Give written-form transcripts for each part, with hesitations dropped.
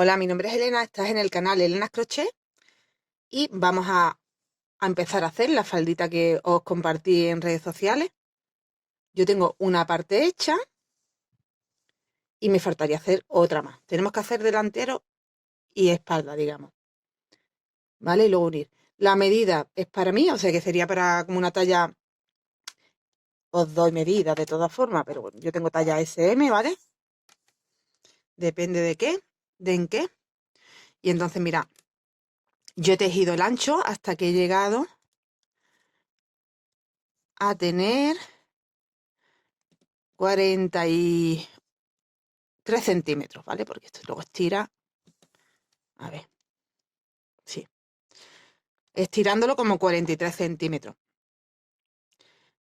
Hola, mi nombre es Elena, estás en el canal Elena's Crochet y vamos a empezar a hacer la faldita que os compartí en redes sociales. Yo tengo una parte hecha y me faltaría hacer otra más. Tenemos que hacer delantero y espalda, digamos, ¿vale? Y luego unir. La medida es para mí, o sea que sería para como una talla, os doy medidas de todas formas, pero bueno, yo tengo talla SM, ¿vale? Depende de qué, de en qué. Y entonces, mira, yo he tejido el ancho hasta que he llegado a tener 43 centímetros, ¿vale? Porque esto luego estira, a ver, sí, estirándolo como 43 centímetros,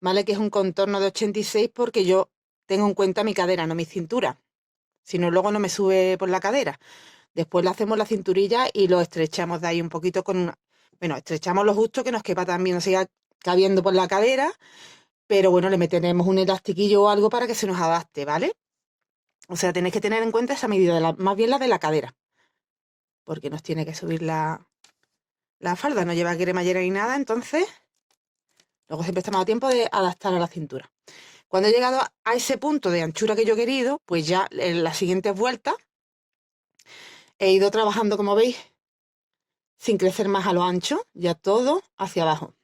¿vale? Que es un contorno de 86 porque yo tengo en cuenta mi cadera, no mi cintura. Si no, luego no me sube por la cadera. Después le hacemos la cinturilla y lo estrechamos de ahí un poquito con una... Bueno, estrechamos lo justo que nos quepa también, no siga cabiendo por la cadera, pero bueno, le meteremos un elastiquillo o algo para que se nos adapte, ¿vale? O sea, tenéis que tener en cuenta esa medida, más bien la de la cadera, porque nos tiene que subir la falda, no lleva cremallera ni nada, entonces luego siempre estamos a tiempo de adaptar a la cintura. Cuando he llegado a ese punto de anchura que yo he querido, pues ya en las siguientes vueltas he ido trabajando, como veis, sin crecer más a lo ancho, ya todo hacia abajo.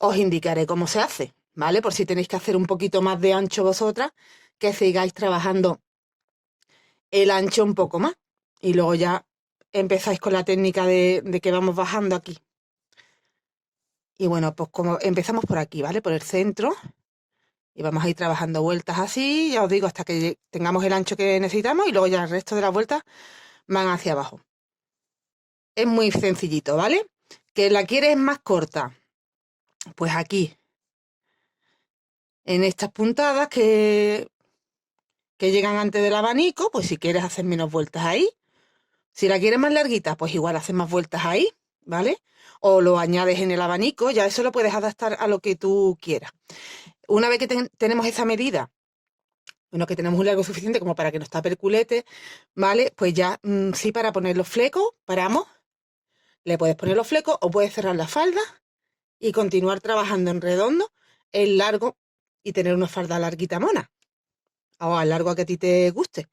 Os indicaré cómo se hace, ¿vale? Por si tenéis que hacer un poquito más de ancho vosotras, que sigáis trabajando el ancho un poco más. Y luego ya empezáis con la técnica de que vamos bajando aquí. Y bueno, pues como empezamos por aquí, ¿vale? Por el centro. Y vamos a ir trabajando vueltas así, ya os digo, hasta que tengamos el ancho que necesitamos y luego ya el resto de las vueltas van hacia abajo. Es muy sencillito, ¿vale? ¿Que la quieres más corta? Pues aquí, en estas puntadas que llegan antes del abanico, pues si quieres hacer menos vueltas ahí. Si la quieres más larguita, pues igual haces más vueltas ahí, ¿vale? O lo añades en el abanico, ya eso lo puedes adaptar a lo que tú quieras. Una vez que tenemos esa medida, bueno, que tenemos un largo suficiente como para que nos tape el culete, ¿vale? Pues ya, sí, para poner los flecos, paramos, le puedes poner los flecos o puedes cerrar la falda y continuar trabajando en redondo, en largo y tener una falda larguita mona, o al largo a que a ti te guste.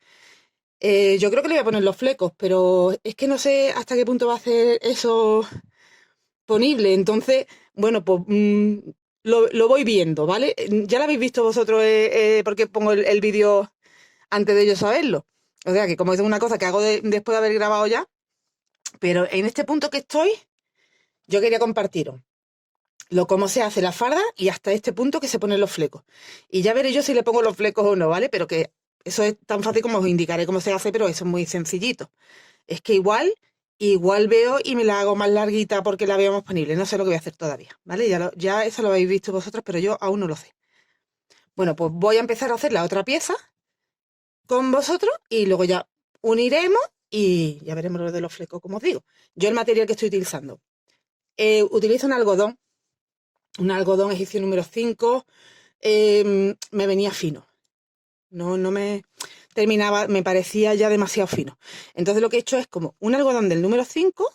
Yo creo que le voy a poner los flecos, pero es que no sé hasta qué punto va a hacer eso ponible, entonces, bueno, pues lo voy viendo, ¿vale? Ya lo habéis visto vosotros porque pongo el vídeo antes de yo saberlo. O sea que como es una cosa que hago después de haber grabado ya, pero en este punto que estoy, yo quería compartiros cómo se hace la farda y hasta este punto que se ponen los flecos. Y ya veré yo si le pongo los flecos o no, ¿vale? Pero que eso es tan fácil como os indicaré cómo se hace, pero eso es muy sencillito. Es que igual veo y me la hago más larguita porque la veo más ponible. No sé lo que voy a hacer todavía, ¿vale? Ya eso lo habéis visto vosotros, pero yo aún no lo sé. Bueno, pues voy a empezar a hacer la otra pieza con vosotros y luego ya uniremos y ya veremos lo de los flecos, como os digo. Yo el material que estoy utilizando, utilizo un algodón egipcio número 5, me venía fino, no me terminaba, me parecía ya demasiado fino. Entonces lo que he hecho es como un algodón del número 5,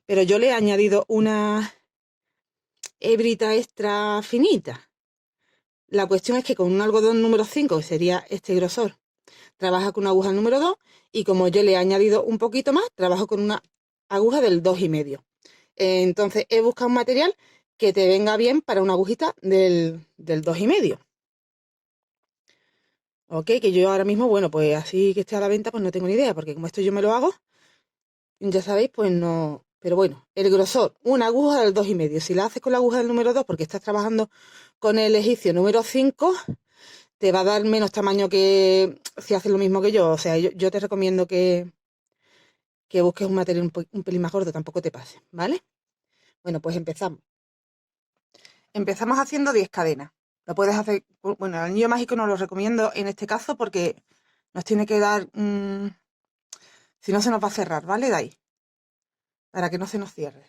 pero yo le he añadido una hebrita extra finita. La cuestión es que con un algodón número 5, que sería este grosor, trabaja con una aguja número 2 y como yo le he añadido un poquito más, trabajo con una aguja del 2,5. Entonces he buscado un material que te venga bien para una agujita del 2,5. Ok, que yo ahora mismo, bueno, pues así que esté a la venta, pues no tengo ni idea, porque como esto yo me lo hago, ya sabéis, pues no. Pero bueno, el grosor, una aguja del 2,5. Si la haces con la aguja del número 2, porque estás trabajando con el egipcio número 5, te va a dar menos tamaño que si haces lo mismo que yo. O sea, yo te recomiendo que busques un material un pelín más gordo, tampoco te pase, ¿vale? Bueno, pues empezamos. Empezamos haciendo 10 cadenas. Lo puedes hacer, bueno, el anillo mágico no lo recomiendo en este caso porque nos tiene que dar, si no se nos va a cerrar, ¿vale? De ahí, para que no se nos cierre.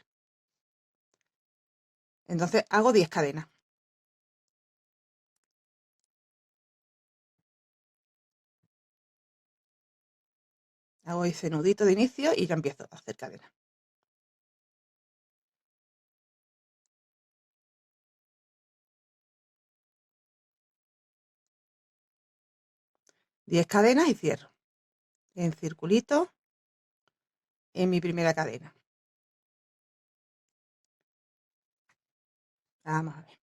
Entonces hago 10 cadenas. Hago ese nudito de inicio y ya empiezo a hacer cadena. 10 cadenas y cierro en circulito en mi primera cadena. Vamos a ver.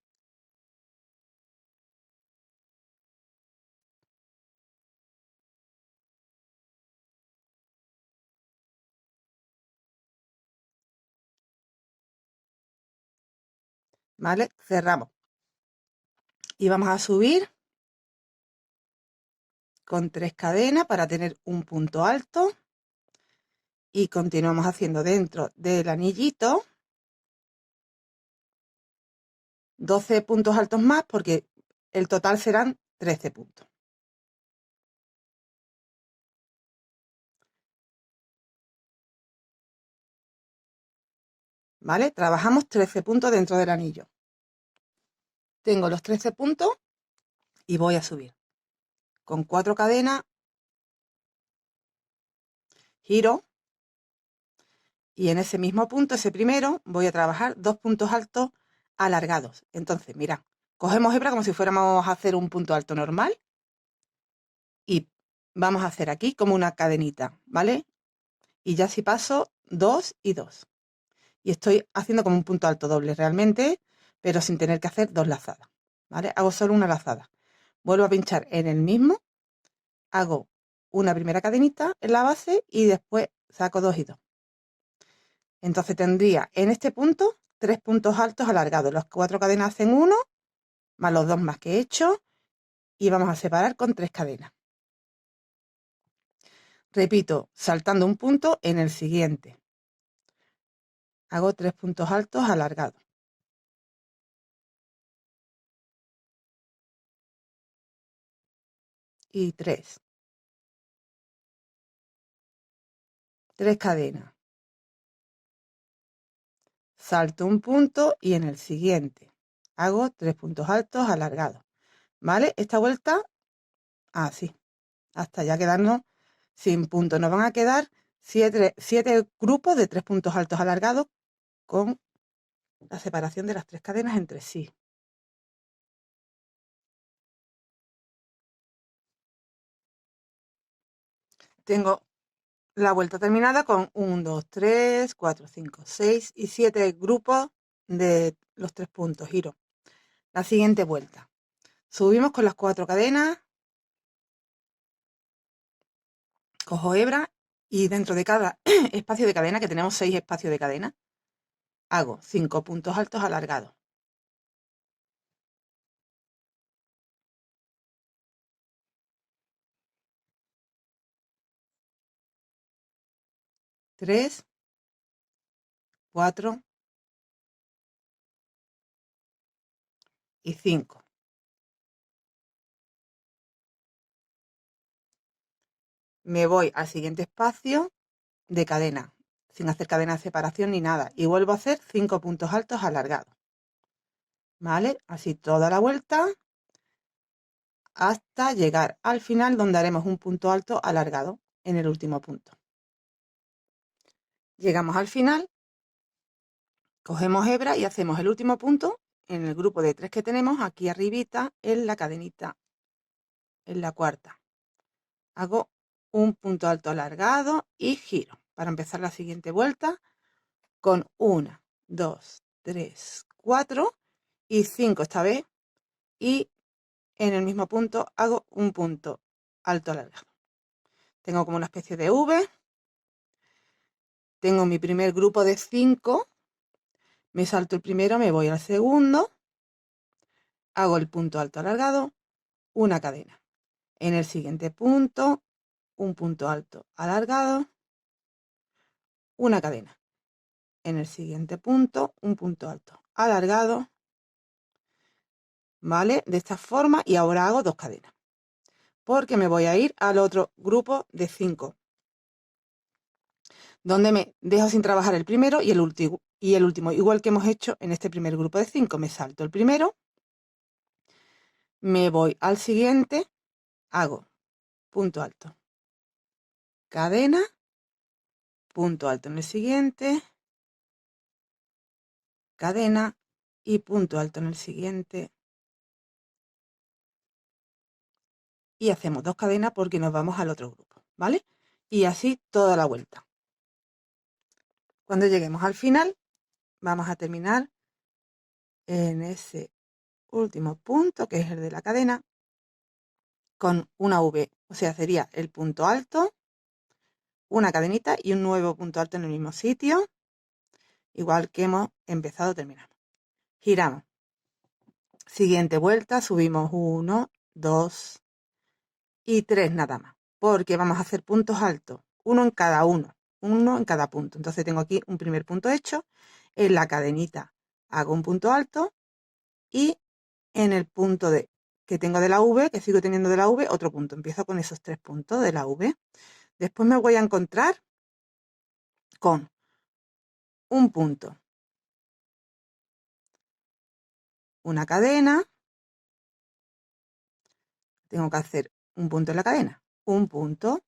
¿Vale? Cerramos. Y vamos a subir con 3 cadenas para tener un punto alto. Y continuamos haciendo dentro del anillito 12 puntos altos más, porque el total serán 13 puntos. ¿Vale? Trabajamos 13 puntos dentro del anillo. Tengo los 13 puntos y voy a subir con 4 cadenas, giro, y en ese mismo punto, ese primero, voy a trabajar 2 puntos altos alargados. Entonces, mirad, cogemos hebra como si fuéramos a hacer un punto alto normal y vamos a hacer aquí como una cadenita, ¿vale? Y ya si paso 2 y 2. Y estoy haciendo como un punto alto doble realmente, pero sin tener que hacer 2 lazadas, ¿vale? Hago solo una lazada. Vuelvo a pinchar en el mismo, hago una primera cadenita en la base y después saco 2 y 2. Entonces tendría en este punto 3 puntos altos alargados. Las 4 cadenas hacen 1, más los 2 más que he hecho, y vamos a separar con 3 cadenas. Repito, saltando un punto en el siguiente. Hago 3 puntos altos alargados. Y 3. 3 cadenas. Salto un punto y en el siguiente hago 3 puntos altos alargados. ¿Vale? Esta vuelta así, hasta ya quedarnos sin puntos. Nos van a quedar 7 grupos de 3 puntos altos alargados con la separación de las 3 cadenas entre sí. Tengo la vuelta terminada con 1, 2, 3, 4, 5, 6 y 7 grupos de los 3 puntos. Giro. La siguiente vuelta. Subimos con las 4 cadenas. Cojo hebra y dentro de cada espacio de cadena, que tenemos 6 espacios de cadena, hago 5 puntos altos alargados. Tres, 4 y 5. Me voy al siguiente espacio de cadena, sin hacer cadena de separación ni nada, y vuelvo a hacer 5 puntos altos alargados. ¿Vale? Así toda la vuelta hasta llegar al final, donde haremos un punto alto alargado en el último punto. Llegamos al final, cogemos hebra y hacemos el último punto en el grupo de 3 que tenemos aquí arribita en la cadenita, en la cuarta. Hago un punto alto alargado y giro para empezar la siguiente vuelta con 1, 2, 3, 4 y 5 esta vez, y en el mismo punto hago un punto alto alargado. Tengo como una especie de V, tengo mi primer grupo de 5, me salto el primero, me voy al segundo, hago el punto alto alargado, una cadena. En el siguiente punto, un punto alto alargado, una cadena. En el siguiente punto, un punto alto alargado, ¿vale? De esta forma, y ahora hago 2 cadenas, porque me voy a ir al otro grupo de 5, donde me dejo sin trabajar el primero y el último, igual que hemos hecho en este primer grupo de 5. Me salto el primero, me voy al siguiente, hago punto alto, cadena punto alto en el siguiente, cadena y punto alto en el siguiente. Y hacemos 2 cadenas porque nos vamos al otro grupo, ¿vale? Y así toda la vuelta. Cuando lleguemos al final, vamos a terminar en ese último punto, que es el de la cadena, con una V. O sea, sería el punto alto, una cadenita y un nuevo punto alto en el mismo sitio, igual que hemos empezado, terminamos. Giramos. Siguiente vuelta, subimos 1, 2 y 3 nada más, porque vamos a hacer puntos altos, uno en cada punto. Entonces tengo aquí un primer punto hecho, en la cadenita hago un punto alto y en el punto que tengo de la V, que sigo teniendo de la V, otro punto. Empiezo con esos 3 puntos de la V. Después me voy a encontrar con un punto, una cadena, tengo que hacer un punto en la cadena, un punto,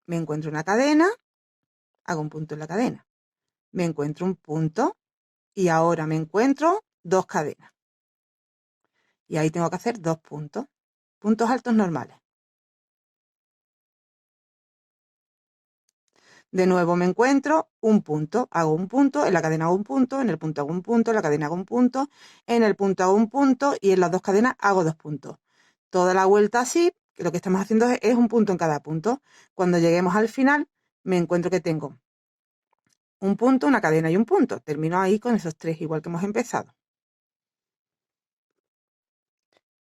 me encuentro una cadena, hago un punto en la cadena, me encuentro un punto y ahora me encuentro 2 cadenas. Y ahí tengo que hacer 2 puntos, puntos altos normales. De nuevo me encuentro un punto, hago un punto, en la cadena hago un punto, en el punto hago un punto, en la cadena hago un punto, en el punto hago un punto y en las 2 cadenas hago 2 puntos. Toda la vuelta así, que lo que estamos haciendo es un punto en cada punto. Cuando lleguemos al final, me encuentro que tengo un punto, una cadena y un punto. Termino ahí con esos 3, igual que hemos empezado.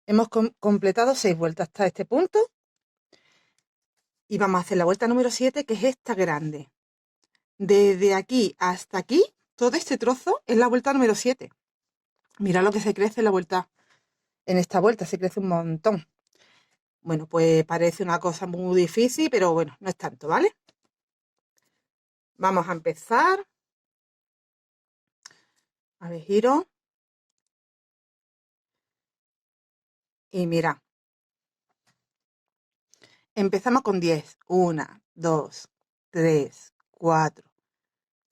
Hemos completado 6 vueltas hasta este punto y vamos a hacer la vuelta número 7, que es esta grande. Desde aquí hasta aquí, todo este trozo es la vuelta número 7. Mira lo que se crece en esta vuelta, se crece un montón. Bueno, pues parece una cosa muy difícil, pero bueno, no es tanto, ¿vale? Vamos a empezar. A ver, giro. Y mira, empezamos con 10. 1, 2, 3, 4,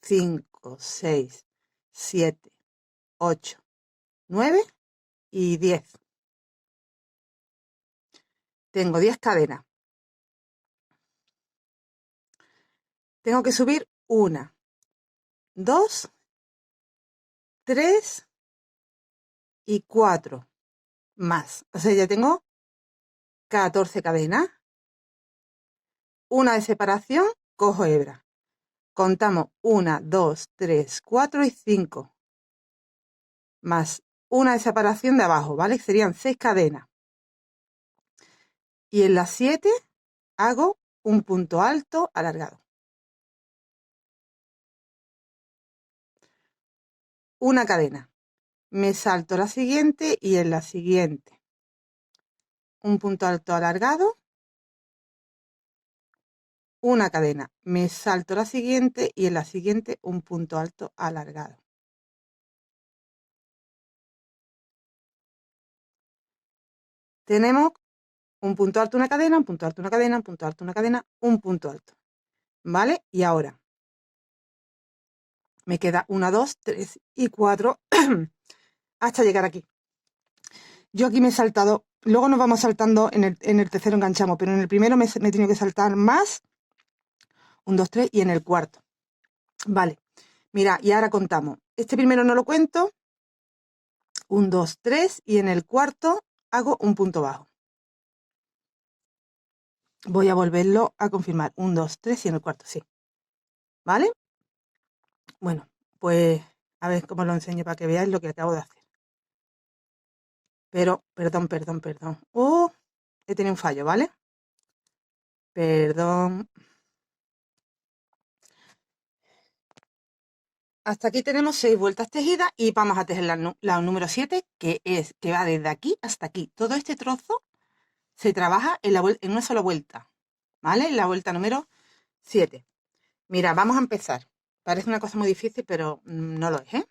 5, 6, 7, 8, 9 y 10. Tengo 10 cadenas. Tengo que subir 1, 2, 3 y 4 más. O sea, ya tengo 14 cadenas. Una de separación, cojo hebra. Contamos 1, 2, 3, 4 y 5. Más una de separación de abajo, ¿vale? Serían 6 cadenas. Y en las 7 hago un punto alto alargado. Una cadena. Me salto la siguiente y en la siguiente un punto alto alargado. Una cadena. Me salto la siguiente y en la siguiente un punto alto alargado. Tenemos un punto alto, una cadena, un punto alto, una cadena, un punto alto, una cadena, un punto alto. ¿Vale? Y ahora me queda 1, 2, 3 y 4 hasta llegar aquí. Yo aquí me he saltado, luego nos vamos saltando, en el tercero enganchamos, pero en el primero me he tenido que saltar más, 1, 2, 3 y en el cuarto. Vale, mira, y ahora contamos. Este primero no lo cuento, 1, 2, 3 y en el cuarto hago un punto bajo. Voy a volverlo a confirmar, 1, 2, 3 y en el cuarto, sí. ¿Vale? Bueno, pues a ver cómo lo enseño para que veáis lo que acabo de hacer. Pero, perdón. Oh, he tenido un fallo, ¿vale? Perdón. Hasta aquí tenemos 6 vueltas tejidas y vamos a tejer la número 7, que va desde aquí hasta aquí. Todo este trozo se trabaja en una sola vuelta, ¿vale? En la vuelta número 7. Mira, vamos a empezar. Parece una cosa muy difícil, pero no lo es, ¿eh?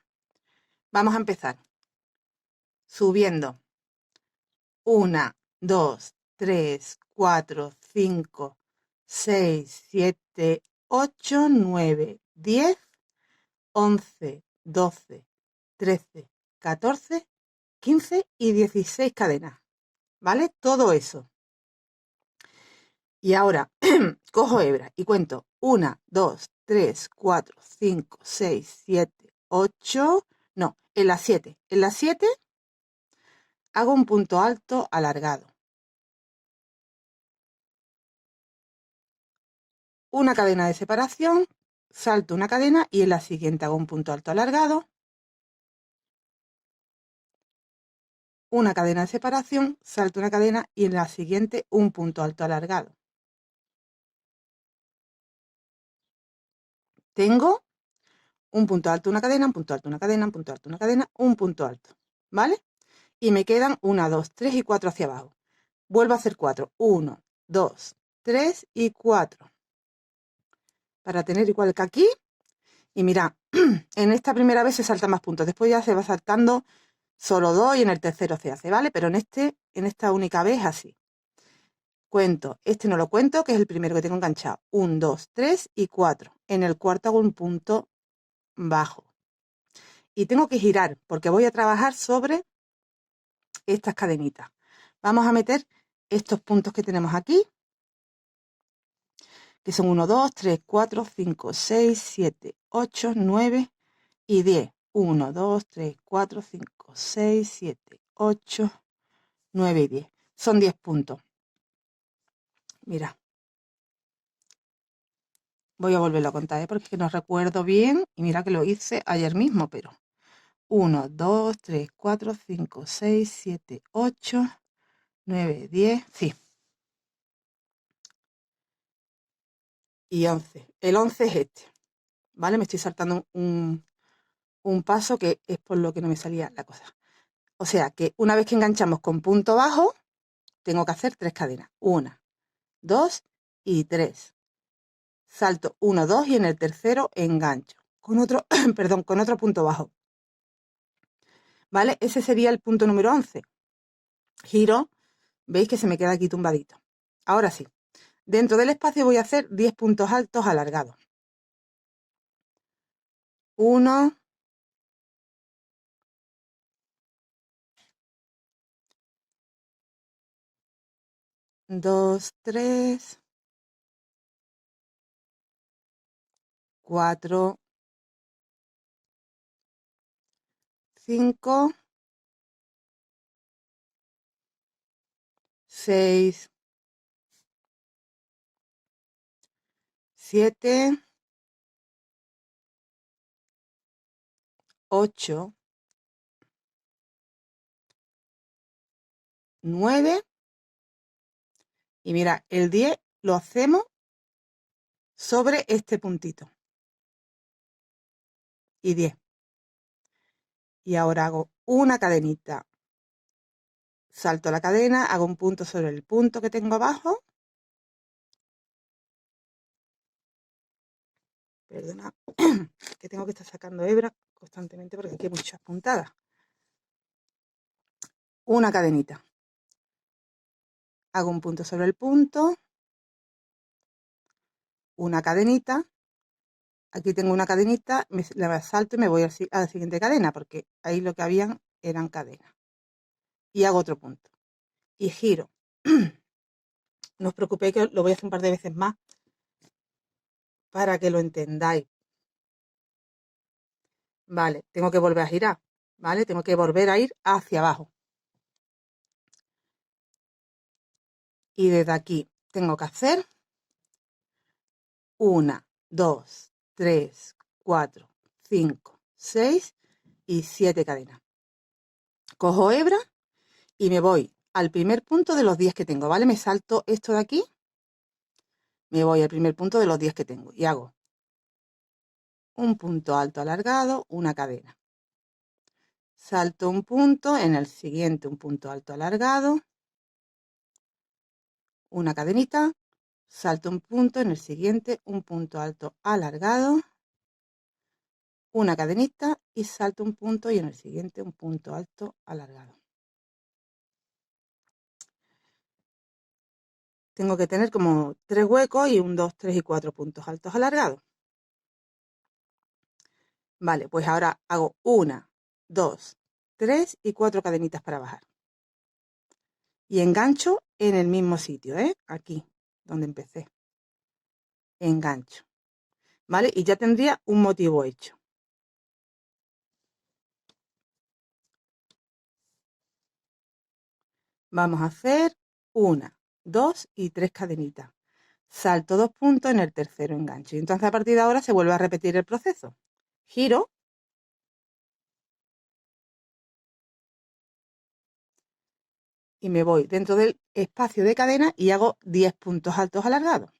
Vamos a empezar subiendo 1, 2, 3, 4, 5, 6, 7, 8, 9, 10, 11, 12, 13, 14, 15 y 16 cadenas, ¿vale? Todo eso. Y ahora cojo hebra y cuento 1, 2, 3, 4, 5, 6, 7, 8, no, en las 7. En las 7 hago un punto alto alargado. Una cadena de separación, salto una cadena y en la siguiente hago un punto alto alargado. Una cadena de separación, salto una cadena y en la siguiente un punto alto alargado. Tengo un punto alto, una cadena, un punto alto, una cadena, un punto alto, una cadena, un punto alto, ¿vale? Y me quedan 1, 2, 3 y 4 hacia abajo. Vuelvo a hacer 4. 1, 2, 3 y 4. Para tener igual que aquí. Y mira, en esta primera vez se saltan más puntos. Después ya se va saltando solo 2 y en el tercero se hace, ¿vale? Pero en esta única vez así. Cuento, este no lo cuento, que es el primero que tengo enganchado. 1, 2, 3 y 4. En el cuarto hago un punto bajo. Y tengo que girar porque voy a trabajar sobre estas cadenitas. Vamos a meter estos puntos que tenemos aquí, que son 1, 2, 3, 4, 5, 6, 7, 8, 9 y 10. 1, 2, 3, 4, 5, 6, 7, 8, 9 y 10. Son 10 puntos. Mira. Voy a volverlo a contar, porque no recuerdo bien. Y mira que lo hice ayer mismo, pero 1, 2, 3, 4, 5, 6, 7, 8, 9, 10. Sí. Y 11. El 11 es este. ¿Vale? Me estoy saltando un paso que es por lo que no me salía la cosa. O sea que una vez que enganchamos con punto bajo, tengo que hacer 3 cadenas. 1, 2 y 3. Salto 1, 2 y en el tercero engancho. Con otro, perdón, con otro punto bajo. ¿Vale? Ese sería el punto número 11. Giro. ¿Veis que se me queda aquí tumbadito? Ahora sí. Dentro del espacio voy a hacer 10 puntos altos alargados. 1, 2, 3, 4, 5, 6, 7, 8, 9 y mira, el 10 lo hacemos sobre este puntito. Y 10. Y ahora hago una cadenita. Salto la cadena, hago un punto sobre el punto que tengo abajo. Perdona, que tengo que estar sacando hebra constantemente porque aquí hay muchas puntadas. Una cadenita. Hago un punto sobre el punto. Una cadenita. Aquí tengo una cadenita, la salto y me voy a la siguiente cadena porque ahí lo que habían eran cadenas. Y hago otro punto. Y giro. No os preocupéis que lo voy a hacer un par de veces más para que lo entendáis. Vale, tengo que volver a girar. ¿Vale? Tengo que volver a ir hacia abajo. Y desde aquí tengo que hacer 1, 2, 3, 4, 5, 6 y 7 cadenas. Cojo hebra y me voy al primer punto de los 10 que tengo, ¿vale? Me salto esto de aquí, me voy al primer punto de los 10 que tengo y hago un punto alto alargado, una cadena. Salto un punto, en el siguiente un punto alto alargado, una cadenita, salto un punto, en el siguiente un punto alto alargado, una cadenita y salto un punto y en el siguiente un punto alto alargado. tengo que tener como 3 huecos y un 2, 3 y 4 puntos altos alargados. Vale, pues ahora hago 1, 2, 3 y 4 cadenitas para bajar. Y engancho en el mismo sitio, aquí, donde empecé. Engancho. ¿Vale? Y ya tendría un motivo hecho. Vamos a hacer 1, 2 y 3 cadenitas. Salto 2 puntos en el tercero engancho. Y entonces a partir de ahora se vuelve a repetir el proceso. Giro. Y me voy dentro del espacio de cadena y hago 10 puntos altos alargados.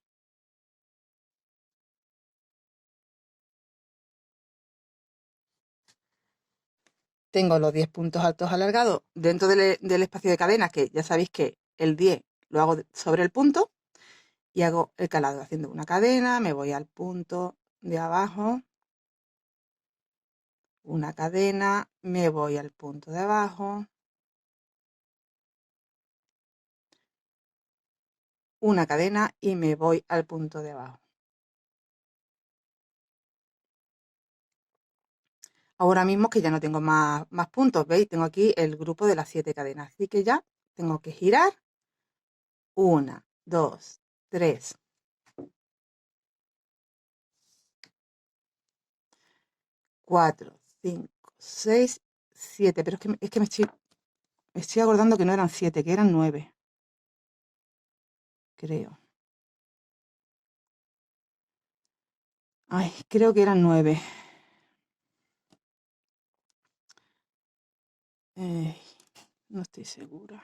Tengo los 10 puntos altos alargados dentro del espacio de cadena, que ya sabéis que el 10 lo hago sobre el punto y hago el calado haciendo una cadena, me voy al punto de abajo, una cadena, me voy al punto de abajo, una cadena y me voy al punto de abajo. Ahora mismo que ya no tengo más puntos, ¿veis? Tengo aquí el grupo de las 7 cadenas, así que ya tengo que girar 1, 2, 3, 4, 5, 6, 7, pero es que me estoy acordando que no eran 7, que eran 9, creo. Ay, creo que eran 9. No estoy segura.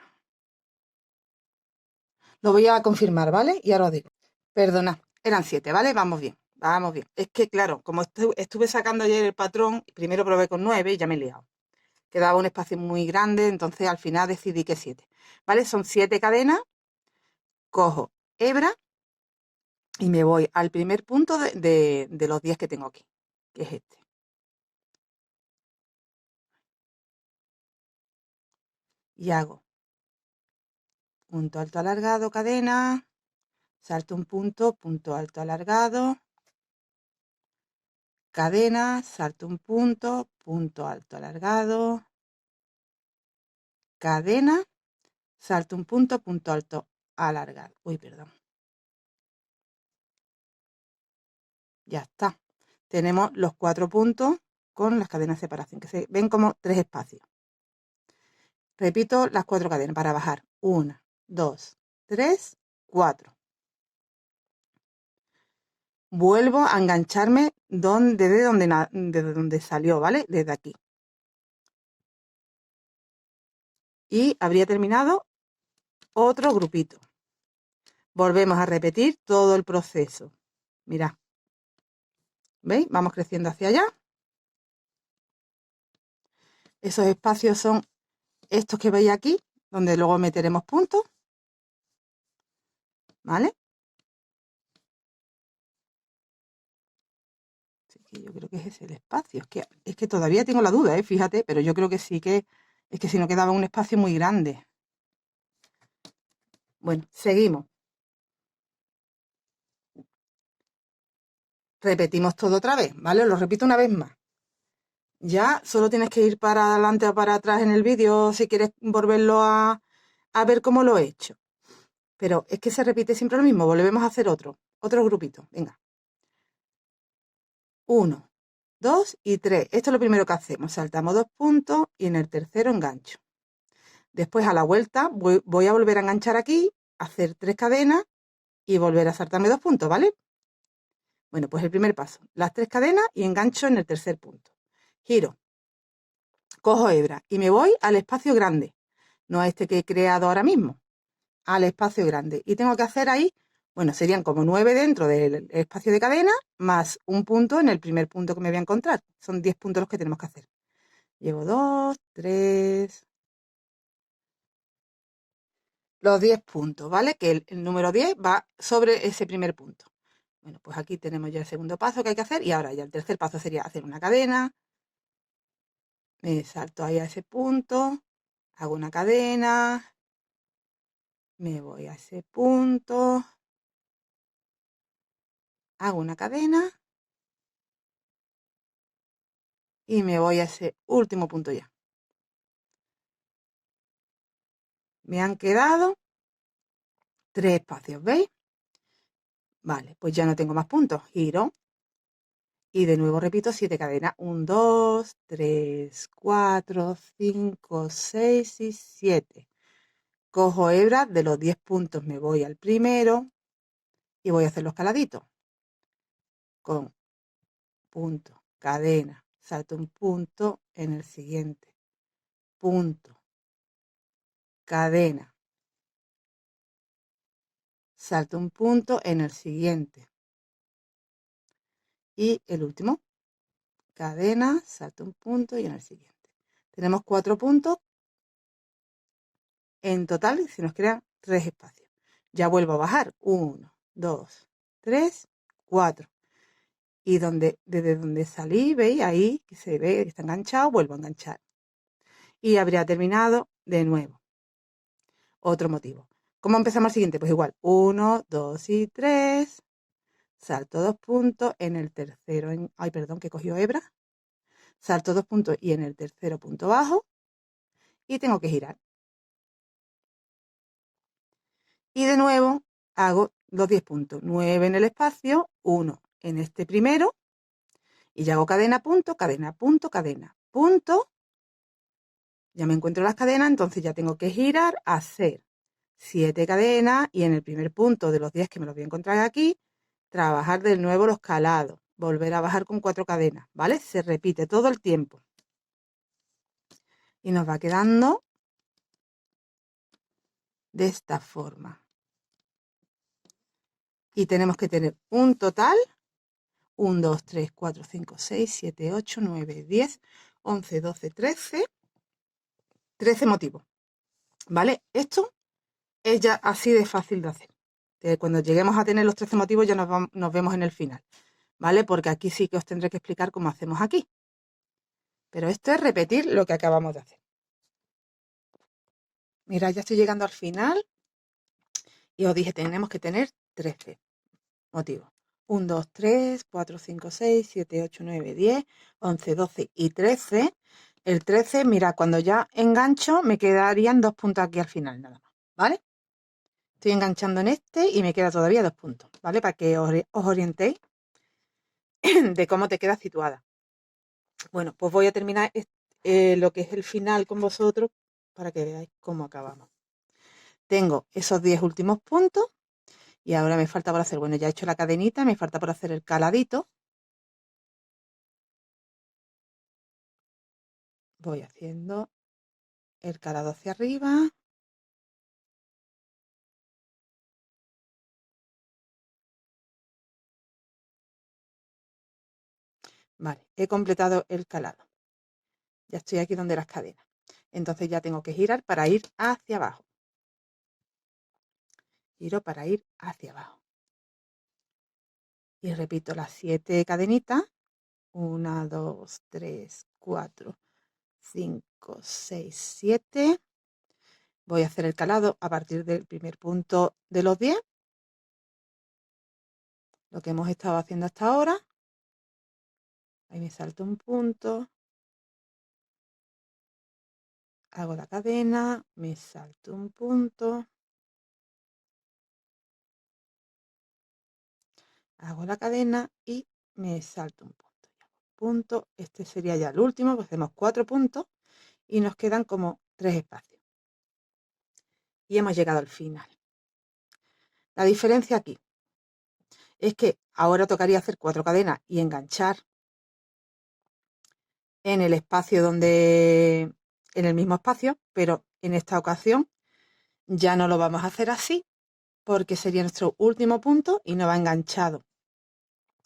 Lo voy a confirmar, ¿vale? Y ahora os digo. Perdona, eran 7, ¿vale? Vamos bien, vamos bien. Es que, claro, como estuve sacando ayer el patrón, primero probé con 9 y ya me he liado. Quedaba un espacio muy grande, entonces al final decidí que 7. ¿Vale? Son 7 cadenas. Cojo hebra y me voy al primer punto de los 10 que tengo aquí, que es este. Y hago punto alto alargado, cadena, salto un punto, punto alto alargado, cadena, salto un punto, punto alto alargado, cadena, salto un punto, punto alto alargado. Uy, perdón. Ya está. Tenemos los 4 puntos con las cadenas de separación, que se ven como 3 espacios. Repito las 4 cadenas para bajar. 1, 2, 3, 4. Vuelvo a engancharme desde donde salió, ¿vale? Desde aquí. Y habría terminado otro grupito. Volvemos a repetir todo el proceso. Mirad. ¿Veis? Vamos creciendo hacia allá. Esos espacios son estos que veis aquí, donde luego meteremos puntos. ¿Vale? Así que yo creo que ese es el espacio. Es que todavía tengo la duda, fíjate, pero yo creo que sí que es que si no quedaba un espacio muy grande. Bueno, seguimos. Repetimos todo otra vez, ¿vale? Lo repito una vez más. Ya solo tienes que ir para adelante o para atrás en el vídeo si quieres volverlo a ver cómo lo he hecho. Pero es que se repite siempre lo mismo. Volvemos a hacer otro grupito. Venga. 1, 2 y 3. Esto es lo primero que hacemos. Saltamos 2 puntos y en el tercero engancho. Después a la vuelta voy a volver a enganchar aquí, hacer 3 cadenas y volver a saltarme 2 puntos, ¿vale? Bueno, pues el primer paso. Las 3 cadenas y engancho en el tercer punto. Giro. Cojo hebra y me voy al espacio grande. No a este que he creado ahora mismo. Al espacio grande. Y tengo que hacer ahí, bueno, serían como 9 dentro del espacio de cadena, más un punto en el primer punto que me voy a encontrar. Son 10 puntos los que tenemos que hacer. Llevo 2, 3, los 10 puntos, ¿vale? Que el número 10 va sobre ese primer punto. Bueno, pues aquí tenemos ya el segundo paso que hay que hacer y ahora ya el tercer paso sería hacer una cadena. Me salto ahí a ese punto, hago una cadena, me voy a ese punto, hago una cadena y me voy a ese último punto ya. Me han quedado 3 espacios, ¿veis? Vale, pues ya no tengo más puntos. Giro y de nuevo repito 7 cadenas. 1, 2, 3, 4, 5, 6 y 7. Cojo hebras de los 10 puntos, me voy al primero y voy a hacer los caladitos. Con punto, cadena, salto un punto en el siguiente. Punto, cadena, salto un punto en el siguiente. Y el último, cadena, salto un punto y en el siguiente. Tenemos 4 puntos en total, se nos crean 3 espacios. Ya vuelvo a bajar. 1, 2, 3, 4. Y desde donde salí, veis ahí que se ve que está enganchado, vuelvo a enganchar. Y habría terminado de nuevo. Otro motivo. ¿Cómo empezamos el siguiente? Pues igual. 1, 2 y 3. Salto 2 puntos en el tercero. Ay, perdón, que cogió hebra. Salto 2 puntos y en el tercero punto bajo. Y tengo que girar. Y de nuevo hago los 10 puntos. 9 en el espacio, 1 en este primero. Y ya hago cadena, punto, cadena, punto, cadena, punto. Ya me encuentro las cadenas, entonces ya tengo que girar, hacer 7 cadenas y en el primer punto de los 10 que me los voy a encontrar aquí, trabajar de nuevo los calados, volver a bajar con 4 cadenas, ¿vale? Se repite todo el tiempo. Y nos va quedando de esta forma. Y tenemos que tener un total, 1, 2, 3, 4, 5, 6, 7, 8, 9, 10, 11, 12, 13 motivos, ¿vale? Esto es ya así de fácil de hacer. Cuando lleguemos a tener los 13 motivos ya nos vemos en el final, ¿vale? Porque aquí sí que os tendré que explicar cómo hacemos aquí. Pero esto es repetir lo que acabamos de hacer. Mira, ya estoy llegando al final y os dije, tenemos que tener 13 motivos. 1, 2, 3, 4, 5, 6, 7, 8, 9, 10, 11, 12 y 13. El 13, mira, cuando ya engancho me quedarían 2 puntos aquí al final nada más, ¿vale? Estoy enganchando en este y me queda todavía 2 puntos, ¿vale? Para que os orientéis de cómo te quedas situada. Bueno, pues voy a terminar lo que es el final con vosotros para que veáis cómo acabamos. Tengo esos 10 últimos puntos y ahora me falta por hacer, bueno, ya he hecho la cadenita, me falta por hacer el caladito. Voy haciendo el calado hacia arriba. Vale, he completado el calado. Ya estoy aquí donde las cadenas. Entonces ya tengo que girar para ir hacia abajo. Giro para ir hacia abajo. Y repito las 7 cadenitas. 1, 2, 3, 4, 5, 6, 7. Voy a hacer el calado a partir del primer punto de los 10. Lo que hemos estado haciendo hasta ahora. Ahí me salto un punto. Hago la cadena, me salto un punto. Hago la cadena y me salto un punto. Este sería ya el último, pues hacemos 4 puntos y nos quedan como 3 espacios. Y hemos llegado al final. La diferencia aquí es que ahora tocaría hacer 4 cadenas y enganchar en el espacio en el mismo espacio, pero en esta ocasión ya no lo vamos a hacer así porque sería nuestro último punto y no va enganchado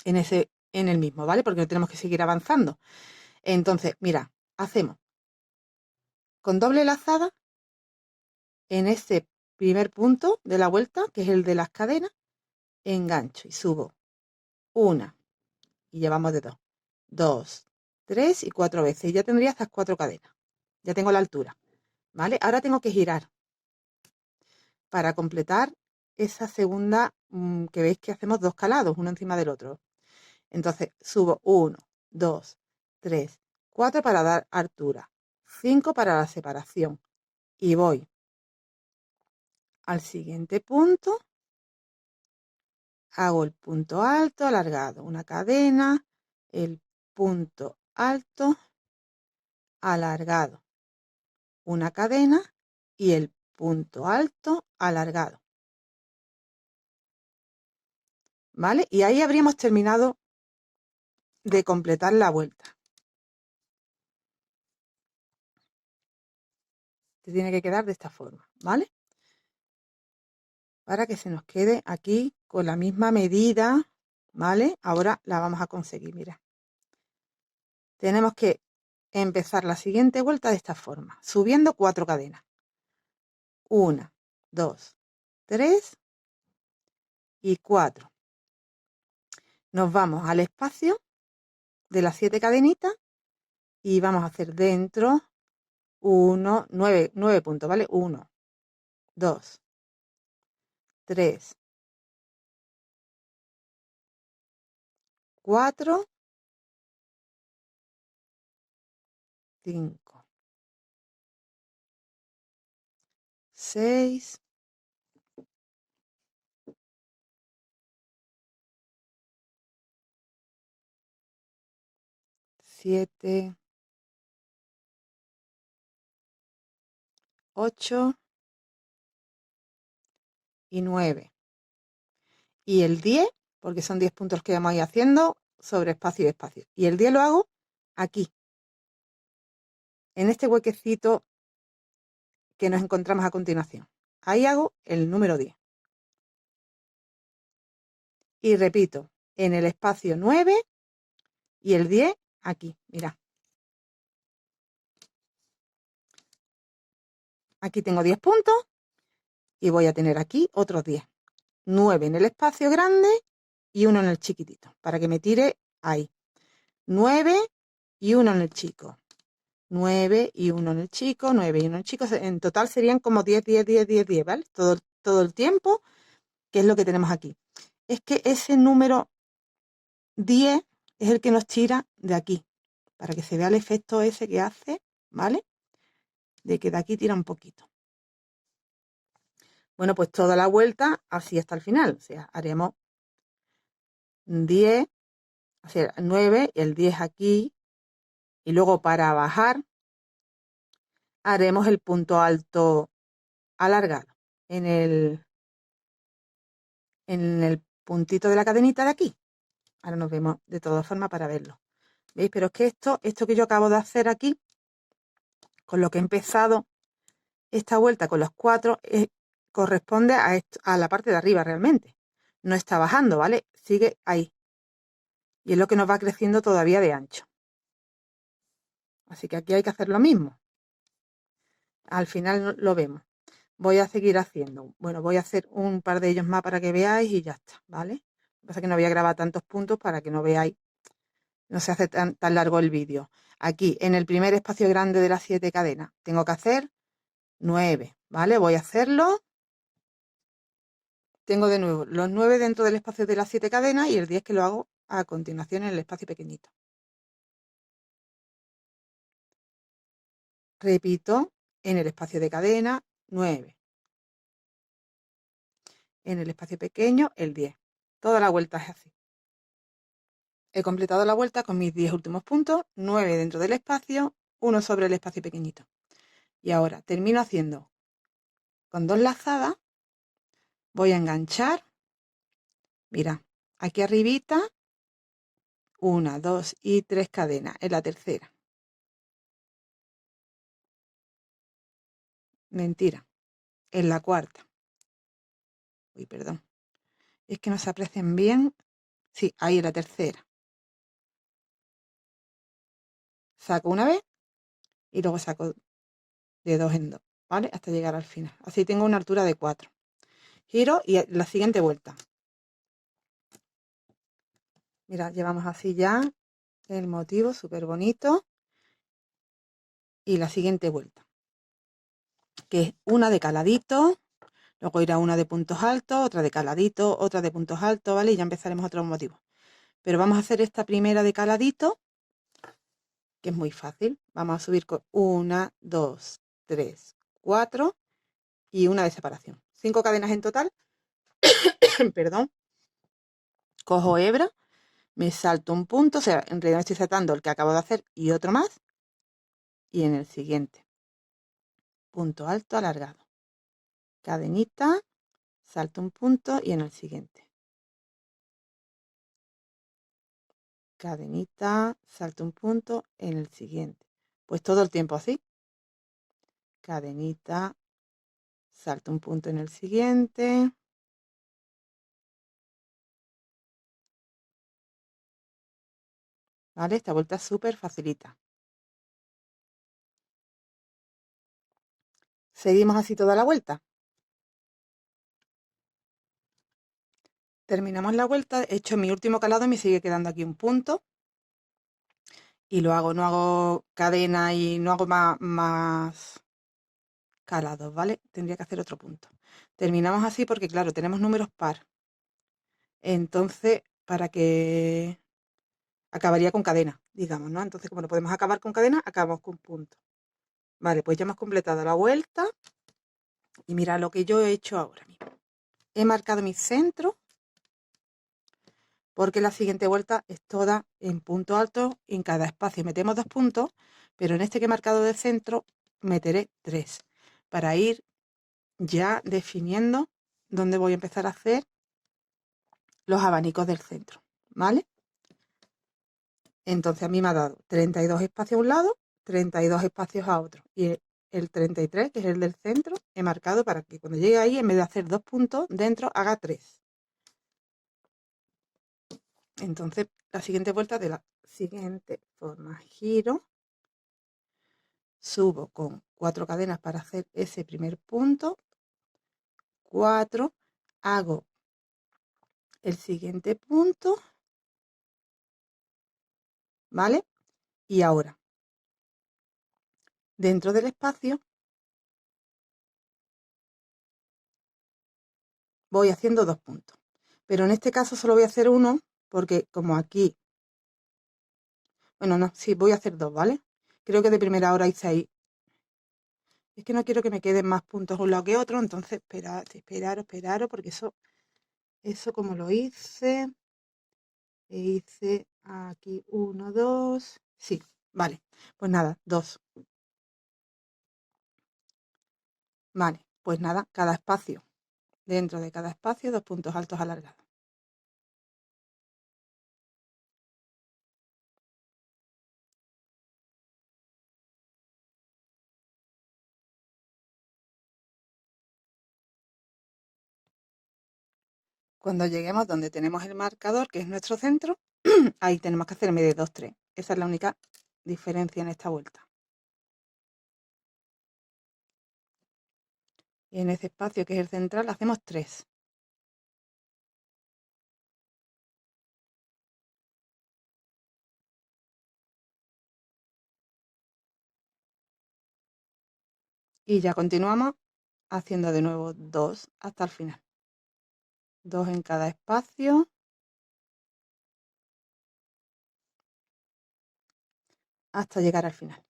en el mismo, ¿vale? Porque no tenemos que seguir avanzando. Entonces, mira, hacemos con doble lazada en este primer punto de la vuelta, que es el de las cadenas, engancho y subo una y llevamos de 2, 2, 3 y 4 veces. Y ya tendría estas 4 cadenas. Ya tengo la altura, ¿vale? Ahora tengo que girar. para completar esa segunda que veis que hacemos dos calados, uno encima del otro. Entonces subo 1, 2, 3, 4 para dar altura, 5 para la separación y voy al siguiente punto, hago el punto alto alargado, una cadena, el punto alto alargado, una cadena y el punto alto alargado. ¿Vale? Y ahí habríamos terminado de completar la vuelta. Te tiene que quedar de esta forma, ¿vale? Para que se nos quede aquí con la misma medida, ¿vale? Ahora la vamos a conseguir, mira. Tenemos que empezar la siguiente vuelta de esta forma, subiendo 4 cadenas. 1, 2, 3 y 4. Nos vamos al espacio de las 7 cadenitas y vamos a hacer dentro 9 puntos, ¿vale? 1, 2, 3, 4, 5, 6, 7, 8 y 9. Y el 10, porque son 10 puntos que vamos a ir haciendo sobre espacio y espacio. Y el 10 lo hago aquí, en este huequecito que nos encontramos a continuación. Ahí hago el número 10. Y repito, en el espacio 9 y el 10 aquí, mirad. Aquí tengo 10 puntos y voy a tener aquí otros 10. 9 en el espacio grande y 1 en el chiquitito, para que me tire ahí. 9 y 1 en el chico. 9 y 1 en el chico, 9 y 1 en el chico. En total serían como 10, 10, 10, 10, 10, ¿vale? Todo el tiempo, que es lo que tenemos aquí. Es que ese número 10 es el que nos tira de aquí, para que se vea el efecto ese que hace, ¿vale? De que de aquí tira un poquito. Bueno, pues toda la vuelta así hasta el final. O sea, haremos 10, o sea, 9, el 10 aquí, y luego para bajar haremos el punto alto alargado en el puntito de la cadenita de aquí. Ahora nos vemos de todas formas para verlo. ¿Veis? Pero es que esto que yo acabo de hacer aquí, con lo que he empezado esta vuelta con los 4, corresponde a la parte de arriba realmente. No está bajando, ¿vale? Sigue ahí. Y es lo que nos va creciendo todavía de ancho. Así que aquí hay que hacer lo mismo. Al final lo vemos. Voy a seguir haciendo. Bueno, voy a hacer un par de ellos más para que veáis y ya está, ¿vale? Lo que pasa es que no voy a grabar tantos puntos para que no veáis. No se hace tan largo el vídeo. Aquí, en el primer espacio grande de las 7 cadenas, tengo que hacer 9, ¿vale? Voy a hacerlo. Tengo de nuevo los 9 dentro del espacio de las 7 cadenas y el 10 que lo hago a continuación en el espacio pequeñito. Repito, en el espacio de cadena, 9. En el espacio pequeño, el 10. Toda la vuelta es así. He completado la vuelta con mis 10 últimos puntos, 9 dentro del espacio, 1 sobre el espacio pequeñito. Y ahora termino haciendo con 2 lazadas, voy a enganchar, mira, aquí arribita, 1, 2 y 3 cadenas, en la tercera. Mentira, en la cuarta. Uy, perdón. Es que no se aprecian bien. Sí, ahí en la tercera. Saco una vez y luego saco de 2 en 2, ¿vale? Hasta llegar al final. Así tengo una altura de 4. Giro y la siguiente vuelta. Mira, llevamos así ya el motivo súper bonito. Y la siguiente vuelta, que es una de caladito. Luego irá una de puntos altos, otra de caladito, otra de puntos altos, ¿vale? Y ya empezaremos otros motivos. Pero vamos a hacer esta primera de caladito, que es muy fácil. Vamos a subir con 1, 2, 3, 4 y una de separación. 5 cadenas en total. Perdón. Cojo hebra, me salto un punto, o sea, en realidad estoy saltando el que acabo de hacer y otro más. Y en el siguiente, punto alto alargado. Cadenita, salto un punto y en el siguiente. Cadenita, salto un punto en el siguiente. Pues todo el tiempo así. Cadenita, salto un punto en el siguiente. ¿Vale? Esta vuelta es súper facilita. Seguimos así toda la vuelta. Terminamos la vuelta, he hecho mi último calado y me sigue quedando aquí un punto. Y lo hago, no hago cadena y no hago más calados, ¿vale? Tendría que hacer otro punto. Terminamos así porque, claro, tenemos números par. Entonces, para que acabaría con cadena, digamos, ¿no? Entonces, como no podemos acabar con cadena, acabamos con punto. Vale, pues ya hemos completado la vuelta. Y mira lo que yo he hecho ahora mismo. He marcado mi centro porque la siguiente vuelta es toda en punto alto. En cada espacio metemos 2 puntos, pero en este que he marcado de centro meteré 3 para ir ya definiendo dónde voy a empezar a hacer los abanicos del centro, ¿vale? Entonces a mí me ha dado 32 espacios a un lado, 32 espacios a otro. Y el 33, que es el del centro, he marcado para que cuando llegue ahí, en vez de hacer 2 puntos, dentro haga 3. Entonces, la siguiente vuelta de la siguiente forma, giro, subo con 4 cadenas para hacer ese primer punto, 4, hago el siguiente punto, ¿vale? Y ahora, dentro del espacio, voy haciendo 2 puntos. Pero en este caso solo voy a hacer uno, porque como aquí, bueno, no, sí, voy a hacer 2, ¿vale? Creo que de primera hora hice ahí. Es que no quiero que me queden más puntos un lado que otro, entonces esperaros, porque eso como lo hice, hice aquí 1, 2, sí, vale, pues nada, 2. Vale, pues nada, cada espacio, dentro de cada espacio, 2 puntos altos alargados. Cuando lleguemos donde tenemos el marcador, que es nuestro centro, ahí tenemos que hacer en vez de 2, 3. Esa es la única diferencia en esta vuelta. Y en ese espacio que es el central hacemos 3. Y ya continuamos haciendo de nuevo 2 hasta el final. 2 en cada espacio. Hasta llegar al final.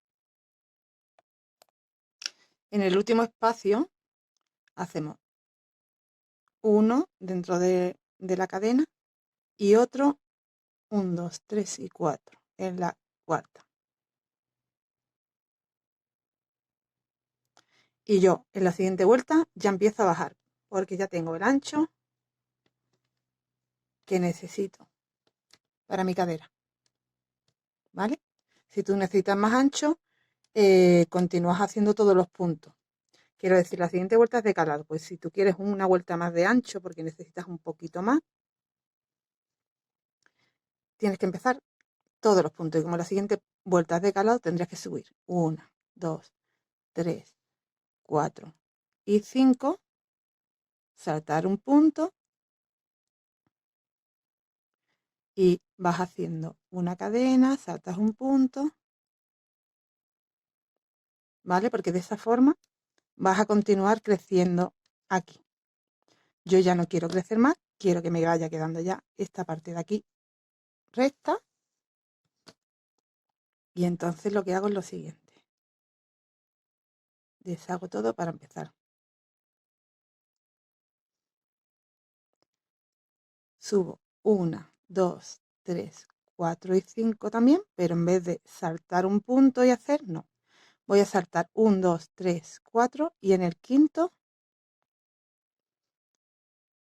En el último espacio hacemos uno dentro de la cadena y otro 1, 2, 3 y 4 en la cuarta. Y yo en la siguiente vuelta ya empiezo a bajar porque ya tengo el ancho que necesito para mi cadera. ¿Vale? Si tú necesitas más ancho, continúas haciendo todos los puntos. Quiero decir, la siguiente vuelta es de calado. Pues si tú quieres una vuelta más de ancho porque necesitas un poquito más, tienes que empezar todos los puntos. Y como la siguiente vuelta es de calado, tendrías que subir 1, 2, 3, 4 y 5, saltar un punto y vas haciendo una cadena, saltas un punto, ¿vale? Porque de esa forma vas a continuar creciendo aquí. Yo ya no quiero crecer más, quiero que me vaya quedando ya esta parte de aquí recta. Y entonces lo que hago es lo siguiente. Deshago todo para empezar. Subo 1, 2, 3, 4 y 5 también, pero en vez de saltar un punto y hacer, no. Voy a saltar 1, 2, 3, 4 y en el quinto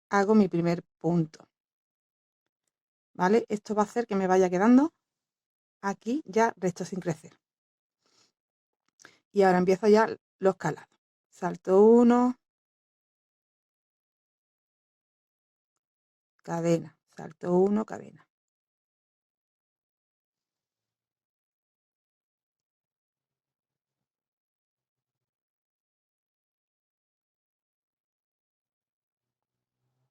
hago mi primer punto. ¿Vale? Esto va a hacer que me vaya quedando aquí ya recto sin crecer. Y ahora empiezo ya los calados. Salto 1, cadena, salto 1, cadena.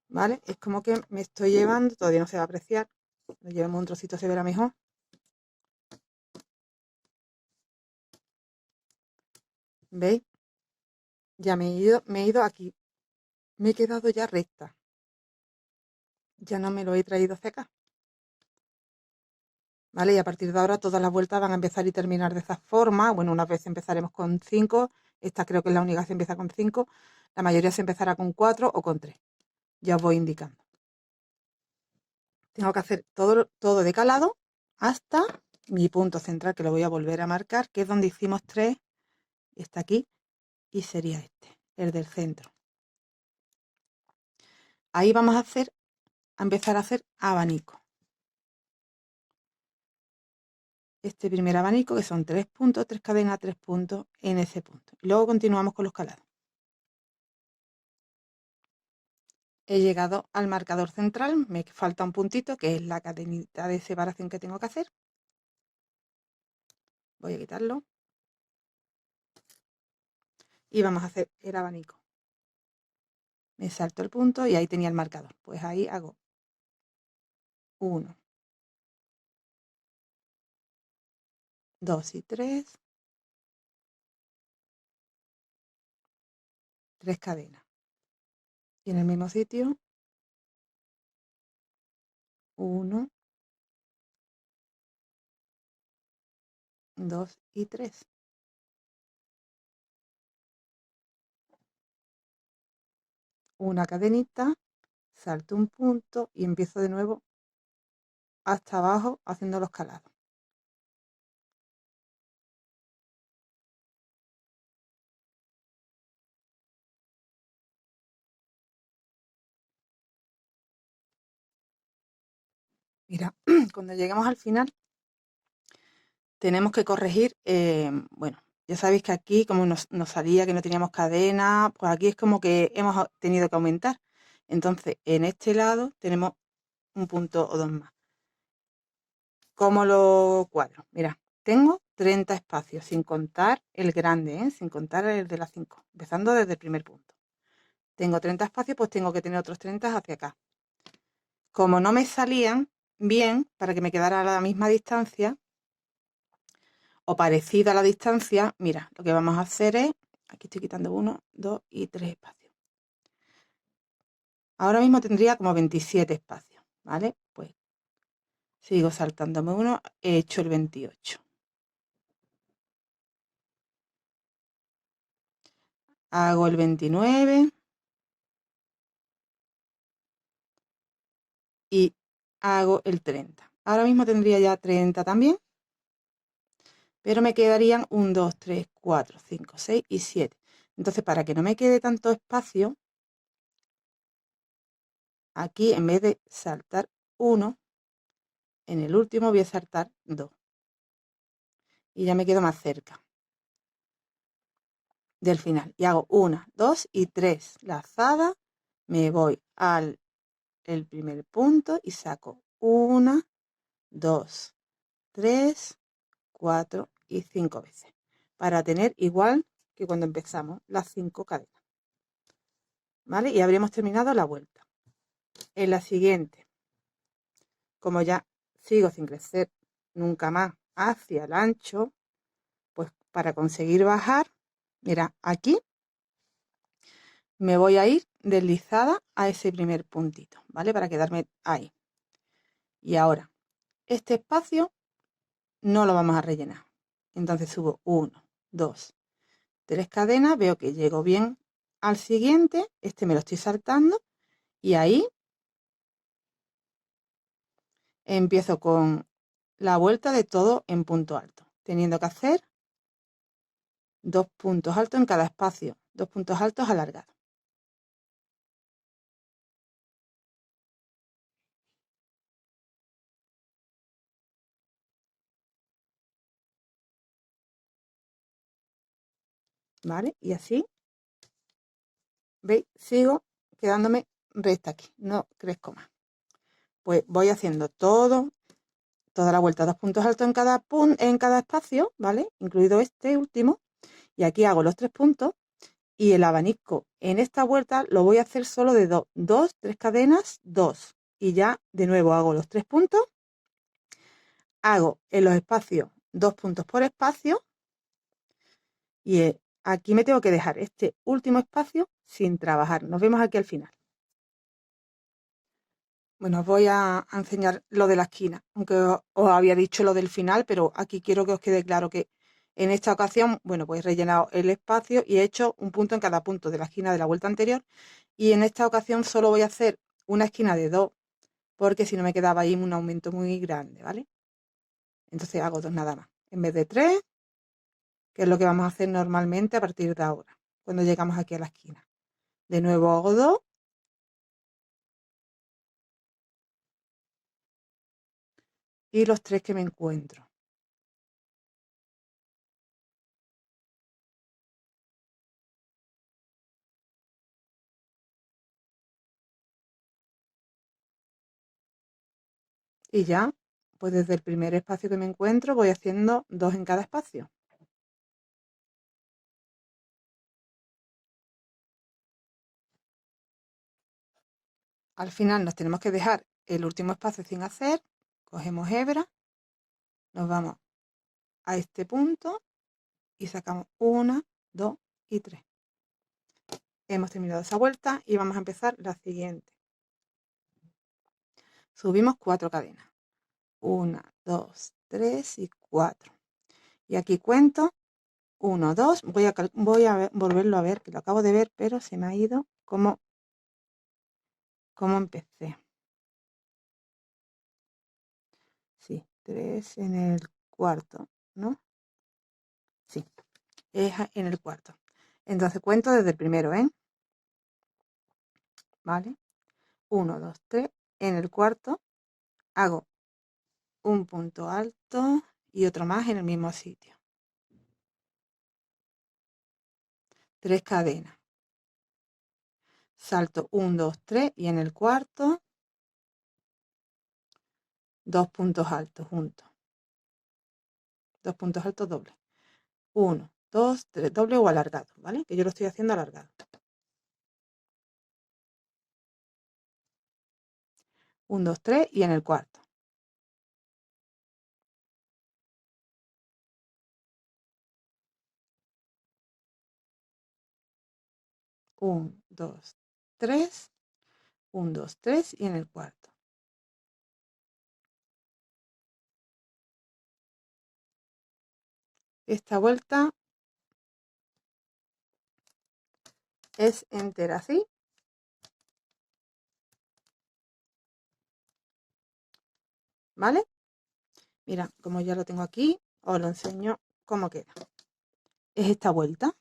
¿Vale? Es como que me estoy llevando, todavía no se va a apreciar, lo llevamos un trocito, se verá mejor. ¿Veis? Ya me he ido aquí, me he quedado ya recta, ya no me lo he traído hacia acá. ¿Vale? Y a partir de ahora todas las vueltas van a empezar y terminar de esa forma. Bueno, unas veces empezaremos con 5, esta creo que es la única que se empieza con 5, la mayoría se empezará con 4 o con 3. Ya os voy indicando. Tengo que hacer todo de calado hasta mi punto central, que lo voy a volver a marcar, que es donde hicimos 3, está aquí, y sería este, el del centro. Ahí vamos a empezar a hacer abanico. Este primer abanico, que son 3 puntos, 3 cadenas, 3 puntos en ese punto. Y luego continuamos con los calados. He llegado al marcador central, me falta un puntito, que es la cadenita de separación que tengo que hacer. Voy a quitarlo. Y vamos a hacer el abanico. Me salto el punto y ahí tenía el marcador. Pues ahí hago 1, 2 y 3. 3 cadenas. Y en el mismo sitio, 1, 2 y 3. Una cadenita, salto un punto y empiezo de nuevo hasta abajo haciendo los calados. Mira, cuando lleguemos al final tenemos que corregir, bueno, ya sabéis que aquí como nos salía que no teníamos cadena, pues aquí es como que hemos tenido que aumentar. Entonces en este lado tenemos un punto o dos más. ¿Cómo lo cuadro? Mira, tengo 30 espacios, sin contar el grande, sin contar el de las 5, empezando desde el primer punto. Tengo 30 espacios, pues tengo que tener otros 30 hacia acá. Como no me salían bien, para que me quedara a la misma distancia, o parecida a la distancia, mira, lo que vamos a hacer es, aquí estoy quitando 1, 2 y 3 espacios. Ahora mismo tendría como 27 espacios, ¿vale? Pues sigo saltándome uno, he hecho el 28. Hago el 29 y hago el 30. Ahora mismo tendría ya 30 también, pero me quedarían 1, 2, 3, 4, 5, 6 y 7. Entonces, para que no me quede tanto espacio, aquí en vez de saltar 1, en el último voy a saltar 2. Y ya me quedo más cerca del final. Y hago 1, 2 y 3 lazadas. Me voy al primer punto y saco 1, 2, 3, 4 y 5 veces. Para tener igual que cuando empezamos las 5 cadenas. ¿Vale? Y habríamos terminado la vuelta. En la siguiente, como ya sigo sin crecer nunca más hacia el ancho, pues para conseguir bajar, mira, aquí me voy a ir deslizada a ese primer puntito, ¿vale? Para quedarme ahí. Y ahora, este espacio no lo vamos a rellenar. Entonces subo 1, 2, 3 cadenas, veo que llego bien al siguiente, este me lo estoy saltando y ahí empiezo con la vuelta de todo en punto alto, teniendo que hacer 2 puntos altos en cada espacio, 2 puntos altos alargados. ¿Vale? Y así, ¿veis? Sigo quedándome recta aquí, no crezco más. Pues voy haciendo toda la vuelta, 2 puntos altos en cada espacio, ¿vale? Incluido este último. Y aquí hago los 3 puntos y el abanico en esta vuelta lo voy a hacer solo de 2, 3 cadenas, 2. Y ya de nuevo hago los 3 puntos, hago en los espacios 2 puntos por espacio y aquí me tengo que dejar este último espacio sin trabajar. Nos vemos aquí al final. Bueno, os voy a enseñar lo de la esquina, aunque os había dicho lo del final, pero aquí quiero que os quede claro que en esta ocasión, bueno, pues he rellenado el espacio y he hecho un punto en cada punto de la esquina de la vuelta anterior. Y en esta ocasión solo voy a hacer una esquina de 2, porque si no me quedaba ahí un aumento muy grande, ¿vale? Entonces hago 2 nada más, en vez de 3, que es lo que vamos a hacer normalmente a partir de ahora, cuando llegamos aquí a la esquina. De nuevo hago 2 y los 3 que me encuentro. Y ya, pues desde el primer espacio que me encuentro voy haciendo 2 en cada espacio. Al final nos tenemos que dejar el último espacio sin hacer, cogemos hebra, nos vamos a este punto y sacamos 1, 2 y 3. Hemos terminado esa vuelta y vamos a empezar la siguiente. Subimos 4 cadenas. 1, 2, 3 y 4. Y aquí cuento 1, 2. Voy a volverlo a ver, que lo acabo de ver, pero se me ha ido cómo empecé. Sí, 3 en el cuarto, ¿no? Sí, es en el cuarto. Entonces cuento desde el primero, ¿eh? ¿Vale? 1, 2, 3. En el cuarto hago un punto alto y otro más en el mismo sitio. 3 cadenas. Salto 1, 2, 3 y en el cuarto 2 puntos altos juntos. 2 puntos altos dobles. 1, 2, 3, doble o alargado, ¿vale? Que yo lo estoy haciendo alargado. 1, 2, 3 y en el cuarto. 1, 2, 3. 1, 2, 3 y en el cuarto. Esta vuelta es entera así. ¿Vale? Mira, como ya lo tengo aquí, os lo enseño cómo queda. Es esta vuelta.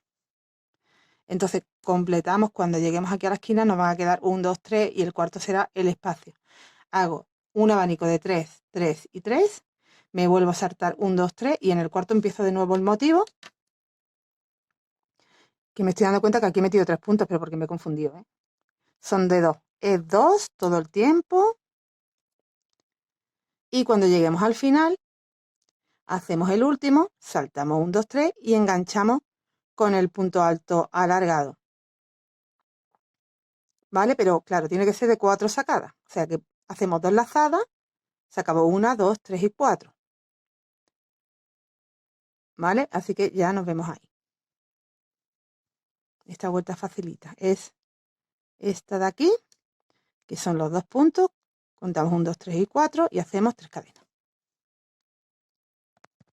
Entonces completamos, cuando lleguemos aquí a la esquina nos van a quedar 1, 2, 3 y el cuarto será el espacio. Hago un abanico de 3, 3 y 3. Me vuelvo a saltar 1, 2, 3 y en el cuarto empiezo de nuevo el motivo. Que me estoy dando cuenta que aquí he metido 3 puntos, pero porque me he confundido, ¿eh? Son de 2. Es 2 todo el tiempo. Y cuando lleguemos al final, hacemos el último, saltamos 1, 2, 3 y enganchamos con el punto alto alargado. ¿Vale? Pero claro, tiene que ser de 4 sacadas. O sea que hacemos 2 lazadas, sacamos 1, 2, 3 y 4. ¿Vale? Así que ya nos vemos ahí. Esta vuelta facilita. Es esta de aquí, que son los 2 puntos, contamos 1, 2, 3 y 4 y hacemos 3 cadenas.